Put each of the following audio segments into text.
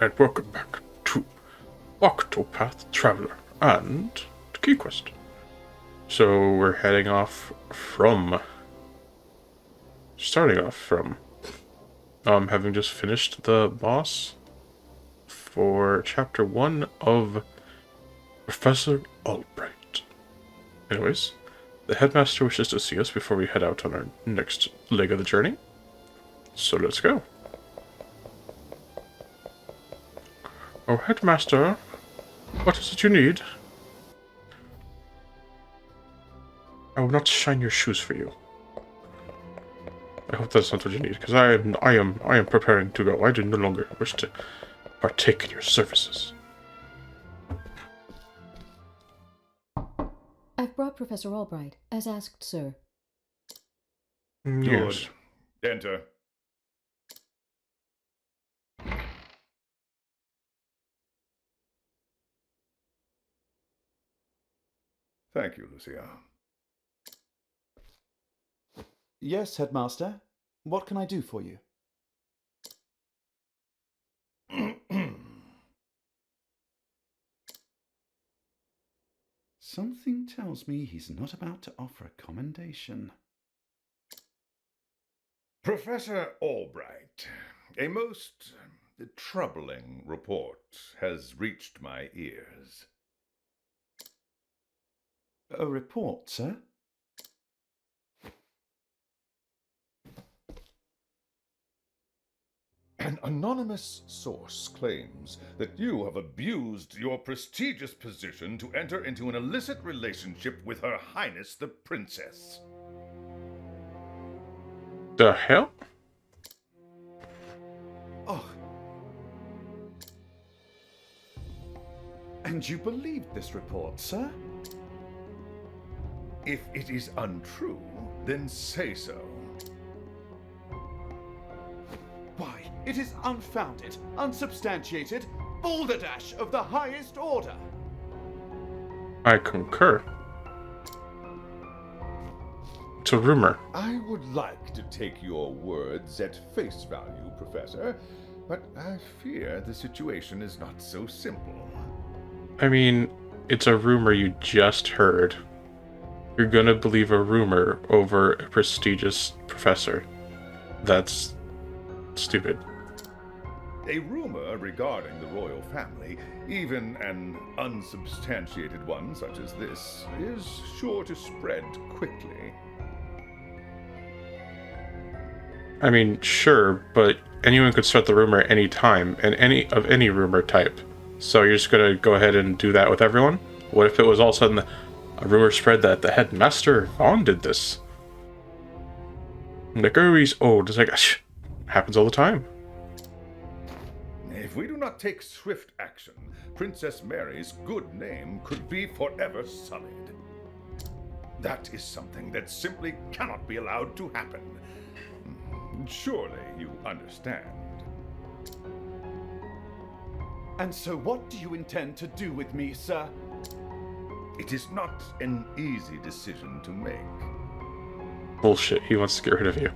and welcome back to Octopath Traveler and the Key Quest. So we're starting off from having just finished the boss for Chapter 1 of Professor Albright. Anyways, the headmaster wishes to see us before we head out on our next leg of the journey. So let's go. Oh, headmaster, what is it you need? I will not shine your shoes for you. I hope that's not what you need, because I am preparing to go. I do no longer wish to partake in your services. I've brought Professor Albright, as asked, sir. Yes. Good. Enter. Thank you, Lucia. Yes, Headmaster. What can I do for you? Something tells me he's not about to offer a commendation. Professor Albright, a most troubling report has reached my ears. A report, sir? An anonymous source claims that you have abused your prestigious position to enter into an illicit relationship with Her Highness the Princess. The hell? Oh. And you believed this report, sir? If it is untrue, then say so. Why, it is unfounded, unsubstantiated, balderdash of the highest order. I concur. It's a rumor. I would like to take your words at face value, Professor, but I fear the situation is not so simple. I mean, it's a rumor you just heard. You're gonna believe a rumor over a prestigious professor. That's stupid. A rumor regarding the royal family, even an unsubstantiated one such as this, is sure to spread quickly. I mean, sure, but anyone could start the rumor any time, and any rumor type. So you're just gonna go ahead and do that with everyone? What if it was all of a sudden a rumor spread that the headmaster Vaughn did this? Like, oh, he's old. It's like, happens all the time. If we do not take swift action, Princess Mary's good name could be forever sullied. That is something that simply cannot be allowed to happen. Surely you understand. And so what do you intend to do with me, sir? It is not an easy decision to make. Bullshit, he wants to get rid of you.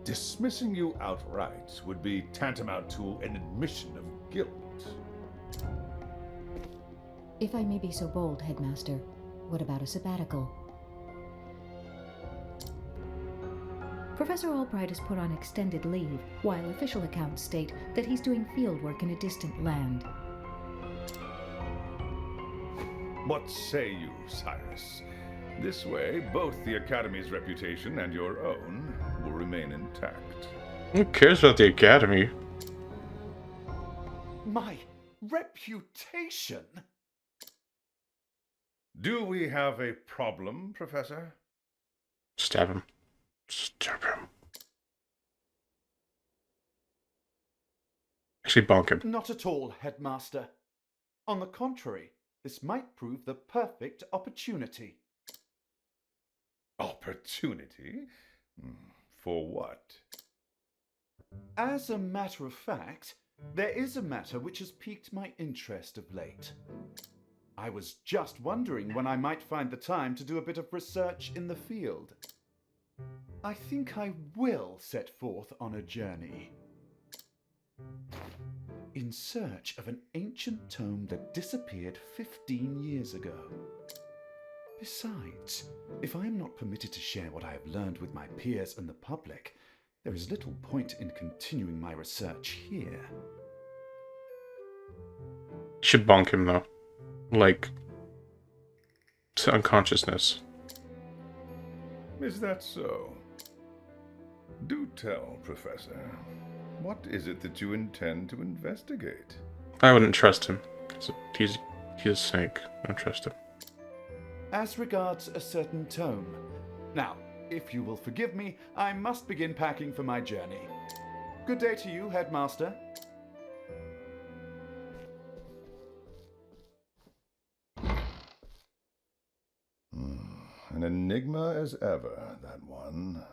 Dismissing you outright would be tantamount to an admission of guilt. If I may be so bold, Headmaster, what about a sabbatical? Professor Albright has put on extended leave, while official accounts state that he's doing field work in a distant land. What say you, Cyrus? This way, both the Academy's reputation and your own will remain intact. Who cares about the Academy? My reputation? Do we have a problem, Professor? Stab him. Stab him. Actually, bonk him. Not at all, Headmaster. On the contrary, this might prove the perfect opportunity. Opportunity? For what? As a matter of fact, there is a matter which has piqued my interest of late. I was just wondering when I might find the time to do a bit of research in the field. I think I will set forth on a journey. in search of an ancient tome that disappeared 15 years ago. Besides, if I am not permitted to share what I have learned with my peers and the public, there is little point in continuing my research here. You should bonk him, though. Like, to unconsciousness. Is that so? Do tell, Professor. What is it that you intend to investigate? I wouldn't trust him. He's a snake. I don't trust him. As regards a certain tome. Now, if you will forgive me, I must begin packing for my journey. Good day to you, Headmaster. An enigma as ever, that one.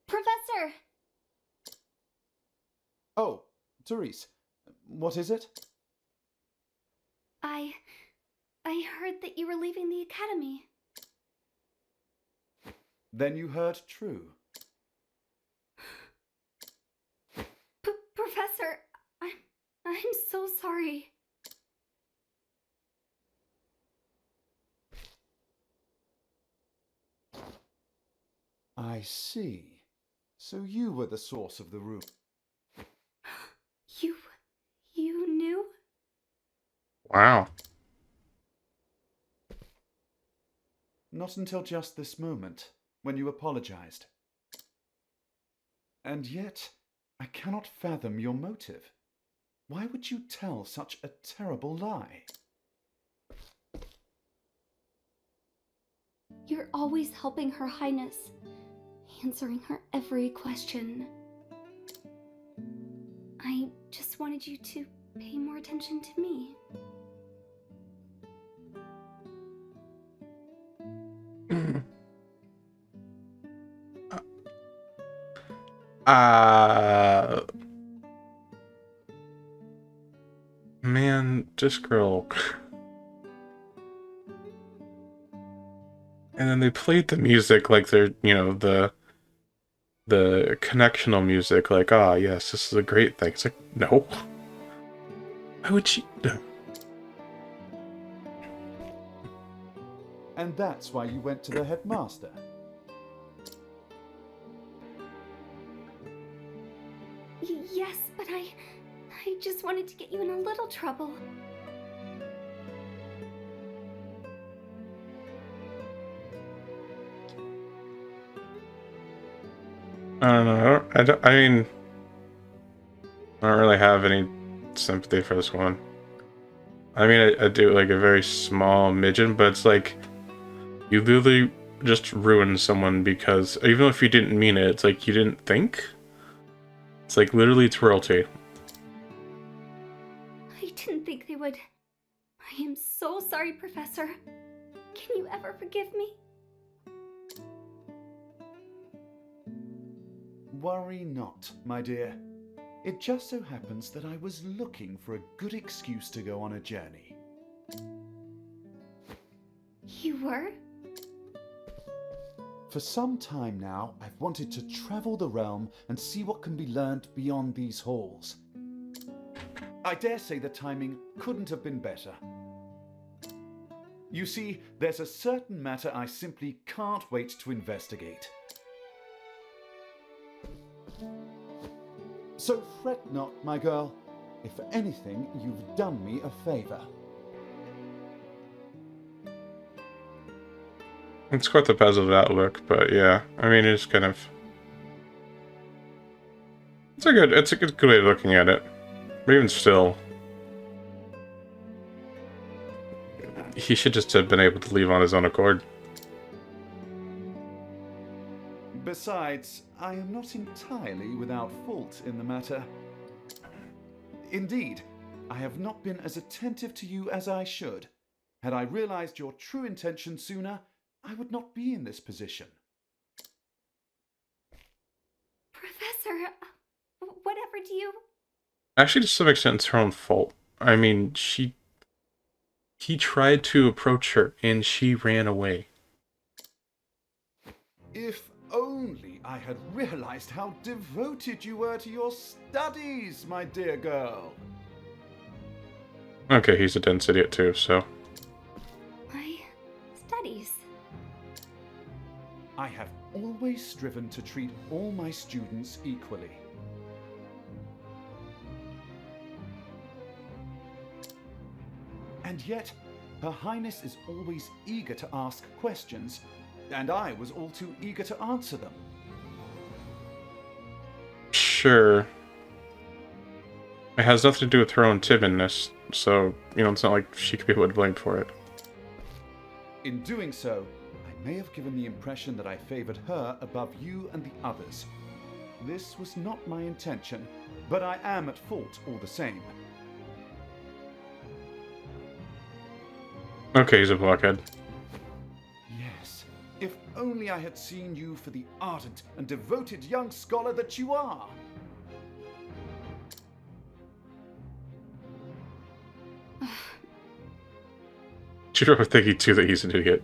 Professor! Oh, Therese, what is it? I heard that you were leaving the academy. Then you heard true. Professor, I'm so sorry. I see. So you were the source of the room. You knew? Wow. Not until just this moment, when you apologized. And yet, I cannot fathom your motive. Why would you tell such a terrible lie? You're always helping Her Highness, answering her every question. I just wanted you to pay more attention to me. Man, this girl. And then they played the music like they're, you know, the connectional music, like, ah, yes, this is a great thing. It's like, no. Why would she? No. And that's why you went to the headmaster. Yes, but I just wanted to get you in a little trouble. I don't know. I mean, I don't really have any sympathy for this one. I mean, I do like a very small midget, but it's like you literally just ruined someone because even if you didn't mean it, it's like you didn't think. It's like literally it's royalty. I didn't think they would. I am so sorry, Professor. Can you ever forgive me? Worry not, my dear. It just so happens that I was looking for a good excuse to go on a journey. You were? For some time now, I've wanted to travel the realm and see what can be learned beyond these halls. I dare say the timing couldn't have been better. You see, there's a certain matter I simply can't wait to investigate. So fret not, my girl. If for anything, you've done me a favor. It's quite the puzzled outlook, but yeah, I mean, it's kind of it's a good way of looking at it. But even still, he should just have been able to leave on his own accord. Besides, I am not entirely without fault in the matter. Indeed, I have not been as attentive to you as I should. Had I realized your true intention sooner, I would not be in this position. Professor, whatever do you... Actually, to some extent, it's her own fault. I mean, she He tried to approach her, and she ran away. If only I had realized how devoted you were to your studies, my dear girl. Okay, he's a dense idiot too, so... My studies. I have always striven to treat all my students equally. And yet, Her Highness is always eager to ask questions, and I was all too eager to answer them. Sure. It has nothing to do with her own timidness, so, you know, it's not like she could be put to blame for it. In doing so, I may have given the impression that I favored her above you and the others. This was not my intention, but I am at fault all the same. Okay, he's a blockhead. Yes, if only I had seen you for the ardent and devoted young scholar that you are. She's probably thinking too that he's an idiot.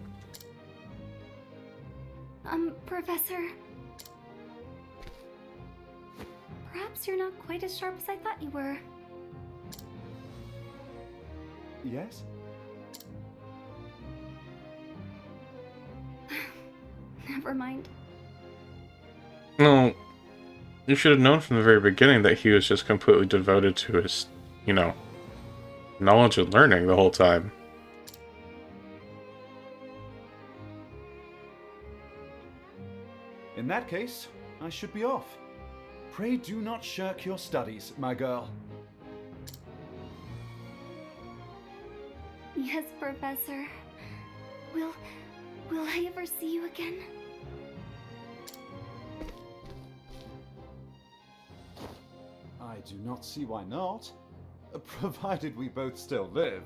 Professor. Perhaps you're not quite as sharp as I thought you were. Yes? Never mind. No, you should have known from the very beginning that he was just completely devoted to his, you know, knowledge and learning the whole time. In that case, I should be off. Pray do not shirk your studies, my girl. Yes, Professor. Will I ever see you again? I do not see why not, provided we both still live.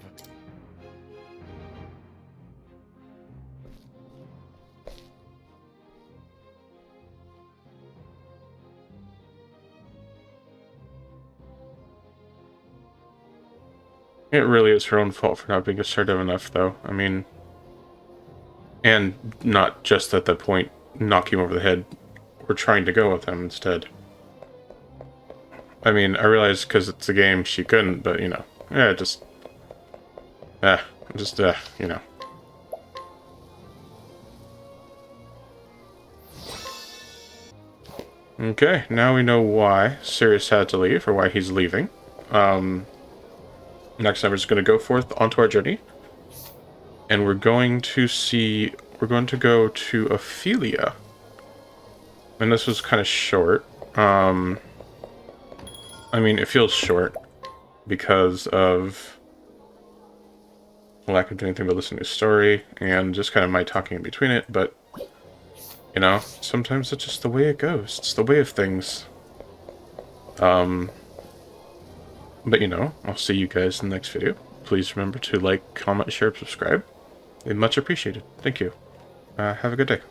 It really is her own fault for not being assertive enough, though. I mean... And not just at that point, knock him over the head. Or trying to go with him instead. I mean, I realize because it's a game she couldn't, but, you know. Yeah, you know. Okay, now we know why Cyrus had to leave, or why he's leaving. Next time we're just going to go forth onto our journey. And we're going to go to Ophelia. And this was kind of short. I mean, it feels short because of the lack of doing anything but listening to a story and just kind of my talking in between it, but you know, sometimes it's just the way it goes. It's the way of things. But you know, I'll see you guys in the next video. Please remember to like, comment, share, subscribe. It'd much appreciated. Thank you. Have a good day.